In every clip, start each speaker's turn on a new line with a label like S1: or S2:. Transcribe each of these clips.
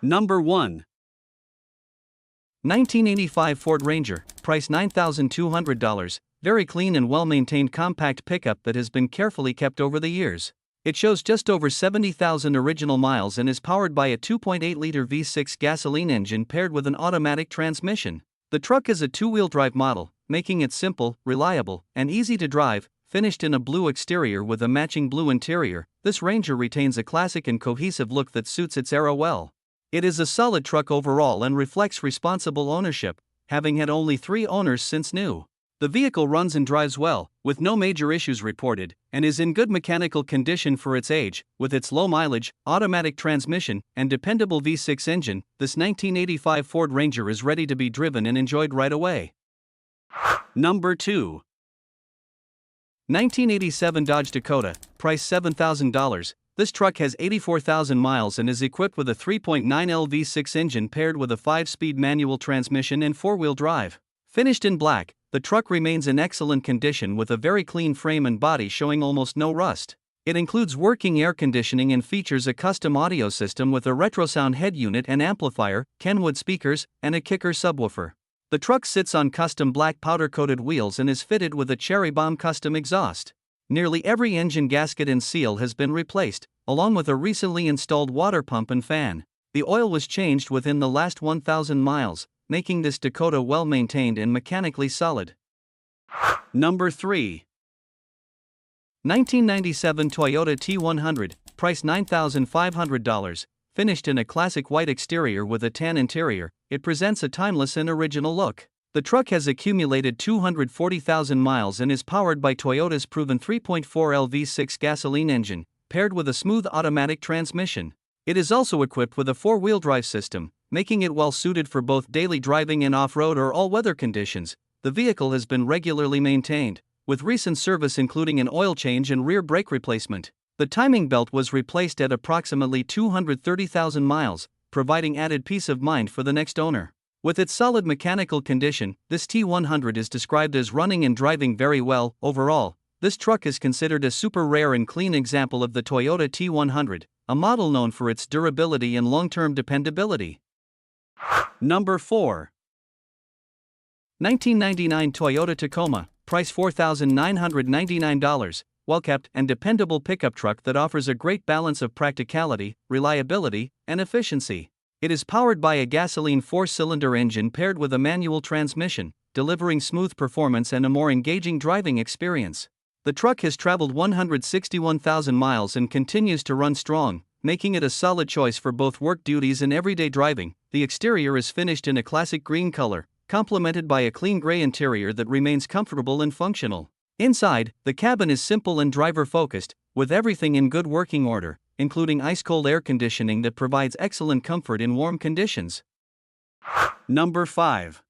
S1: Number 1.
S2: 1985 Ford Ranger, price $9,200, very clean and well-maintained compact pickup that has been carefully kept over the years. It shows just over 70,000 original miles and is powered by a 2.8-liter V6 gasoline engine paired with an automatic transmission. The truck is a two-wheel drive model, making it simple, reliable, and easy to drive. Finished in a blue exterior with a matching blue interior, this Ranger retains a classic and cohesive look that suits its era well. It is a solid truck overall and reflects responsible ownership, having had only 3 owners since new. The vehicle runs and drives well, with no major issues reported, and is in good mechanical condition for its age. With its low mileage, automatic transmission, and dependable V6 engine, this 1985 Ford Ranger is ready to be driven and enjoyed right away.
S1: Number 2.
S2: 1987 Dodge Dakota, price $7,000. This truck has 84,000 miles and is equipped with a 3.9L V6 engine paired with a 5-speed manual transmission and 4-wheel drive. Finished in black, the truck remains in excellent condition with a very clean frame and body showing almost no rust. It includes working air conditioning and features a custom audio system with a retrosound head unit and amplifier, Kenwood speakers, and a kicker subwoofer. The truck sits on custom black powder-coated wheels and is fitted with a Cherry Bomb custom exhaust. Nearly every engine gasket and seal has been replaced, along with a recently installed water pump and fan. The oil was changed within the last 1,000 miles, making this Dakota well-maintained and mechanically solid.
S1: Number 3.
S2: 1997 Toyota T100, price $9,500. Finished in a classic white exterior with a tan interior, it presents a timeless and original look. The truck has accumulated 240,000 miles and is powered by Toyota's proven 3.4L V6 gasoline engine, paired with a smooth automatic transmission. It is also equipped with a 4-wheel drive system, making it well suited for both daily driving and off-road or all-weather conditions. The vehicle has been regularly maintained, with recent service including an oil change and rear brake replacement. The timing belt was replaced at approximately 230,000 miles, providing added peace of mind for the next owner. With its solid mechanical condition, this T100 is described as running and driving very well. Overall, this truck is considered a super rare and clean example of the Toyota T100, a model known for its durability and long-term dependability.
S1: Number 4.
S2: 1999 Toyota Tacoma, price $4,999. Well-kept and dependable pickup truck that offers a great balance of practicality, reliability, and efficiency. It is powered by a gasoline 4-cylinder engine paired with a manual transmission, delivering smooth performance and a more engaging driving experience. The truck has traveled 161,000 miles and continues to run strong, making it a solid choice for both work duties and everyday driving. The exterior is finished in a classic green color, complemented by a clean gray interior that remains comfortable and functional. Inside, the cabin is simple and driver-focused, with everything in good working order, including ice-cold air conditioning that provides excellent comfort in warm conditions.
S1: Number 5.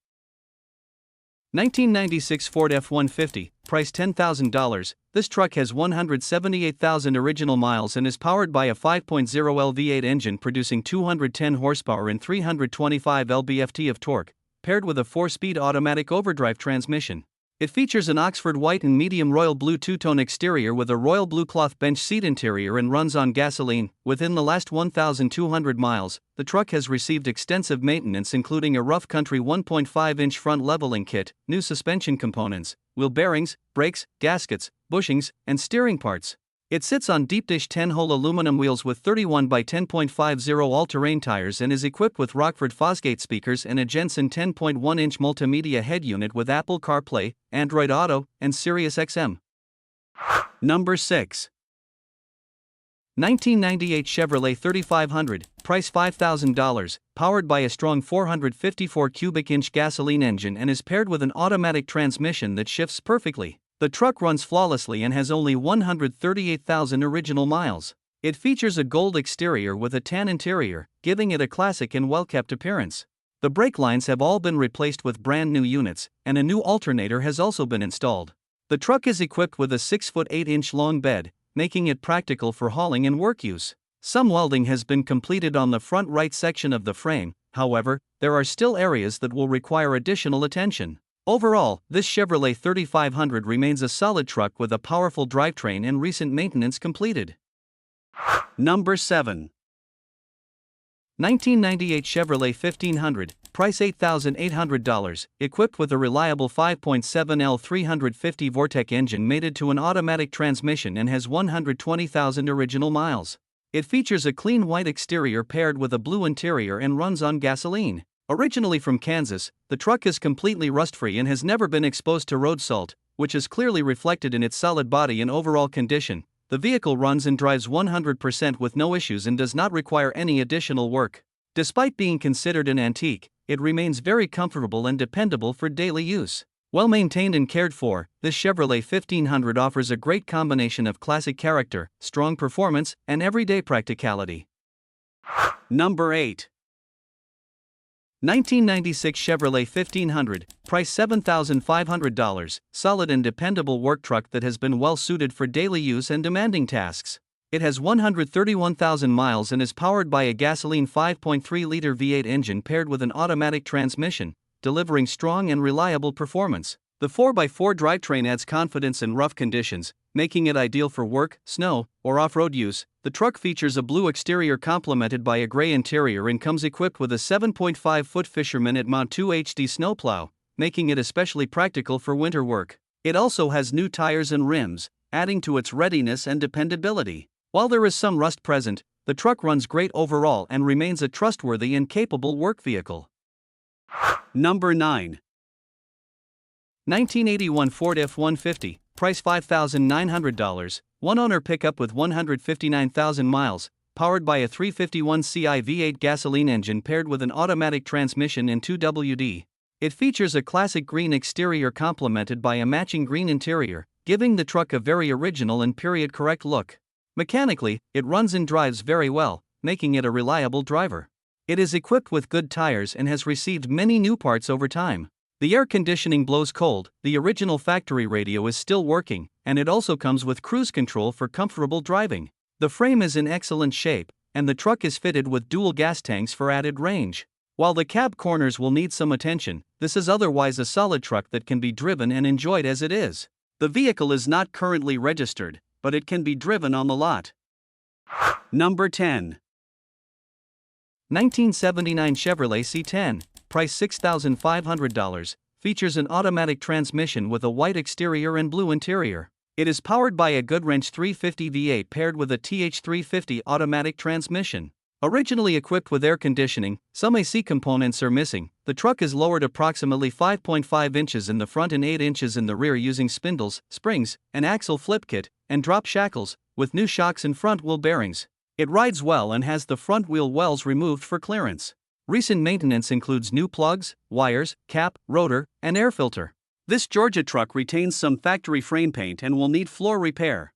S2: 1996 Ford F-150, price $10,000. This truck has 178,000 original miles and is powered by a 5.0L V8 engine producing 210 horsepower and 325 lb-ft of torque, paired with a 4-speed automatic overdrive transmission. It features an Oxford white and medium royal blue two-tone exterior with a royal blue cloth bench seat interior and runs on gasoline. Within the last 1,200 miles, the truck has received extensive maintenance including a rough country 1.5-inch front leveling kit, new suspension components, wheel bearings, brakes, gaskets, bushings, and steering parts. It sits on deep-dish 10-hole aluminum wheels with 31 by 10.50 all-terrain tires and is equipped with Rockford Fosgate speakers and a Jensen 10.1-inch multimedia head unit with Apple CarPlay, Android Auto, and Sirius XM.
S1: Number 6.
S2: 1998 Chevrolet 3500, price $5,000, powered by a strong 454 cubic inch gasoline engine and is paired with an automatic transmission that shifts perfectly. The truck runs flawlessly and has only 138,000 original miles. It features a gold exterior with a tan interior, giving it a classic and well-kept appearance. The brake lines have all been replaced with brand new units, and a new alternator has also been installed. The truck is equipped with a 6'8" long bed, making it practical for hauling and work use. Some welding has been completed on the front right section of the frame, however, there are still areas that will require additional attention. Overall, this Chevrolet 3500 remains a solid truck with a powerful drivetrain and recent maintenance completed.
S1: Number 7.
S2: 1998 Chevrolet 1500, price $8,800, equipped with a reliable 5.7L 350 Vortec engine mated to an automatic transmission and has 120,000 original miles. It features a clean white exterior paired with a blue interior and runs on gasoline. Originally from Kansas, the truck is completely rust-free and has never been exposed to road salt, which is clearly reflected in its solid body and overall condition. The vehicle runs and drives 100% with no issues and does not require any additional work. Despite being considered an antique, it remains very comfortable and dependable for daily use. Well maintained and cared for, this Chevrolet 1500 offers a great combination of classic character, strong performance, and everyday practicality.
S1: Number 8.
S2: 1996 Chevrolet 1500, price $7,500, solid and dependable work truck that has been well suited for daily use and demanding tasks. It has 131,000 miles and is powered by a gasoline 5.3-liter V8 engine paired with an automatic transmission, delivering strong and reliable performance. The 4x4 drivetrain adds confidence in rough conditions, making it ideal for work, snow, or off-road use. The truck features a blue exterior complemented by a gray interior and comes equipped with a 7.5-foot Fisherman at Mount 2 HD snowplow, making it especially practical for winter work. It also has new tires and rims, adding to its readiness and dependability. While there is some rust present, the truck runs great overall and remains a trustworthy and capable work vehicle.
S1: Number 9.
S2: 1981 Ford F-150, price $5,900, one-owner pickup with 159,000 miles, powered by a 351ci V8 gasoline engine paired with an automatic transmission and 2WD. It features a classic green exterior complemented by a matching green interior, giving the truck a very original and period-correct look. Mechanically, it runs and drives very well, making it a reliable driver. It is equipped with good tires and has received many new parts over time. The air conditioning blows cold, the original factory radio is still working, and it also comes with cruise control for comfortable driving. The frame is in excellent shape, and the truck is fitted with dual gas tanks for added range. While the cab corners will need some attention, this is otherwise a solid truck that can be driven and enjoyed as it is. The vehicle is not currently registered, but it can be driven on the lot.
S1: Number 10.
S2: 1979 Chevrolet C10, price $6,500, features an automatic transmission with a white exterior and blue interior. It is powered by a Goodwrench 350 V8 paired with a TH350 automatic transmission. Originally equipped with air conditioning, some AC components are missing. The truck is lowered approximately 5.5 inches in the front and 8 inches in the rear using spindles, springs, an axle flip kit, and drop shackles, with new shocks and front wheel bearings. It rides well and has the front wheel wells removed for clearance. Recent maintenance includes new plugs, wires, cap, rotor, and air filter. This Georgia truck retains some factory frame paint and will need floor repair.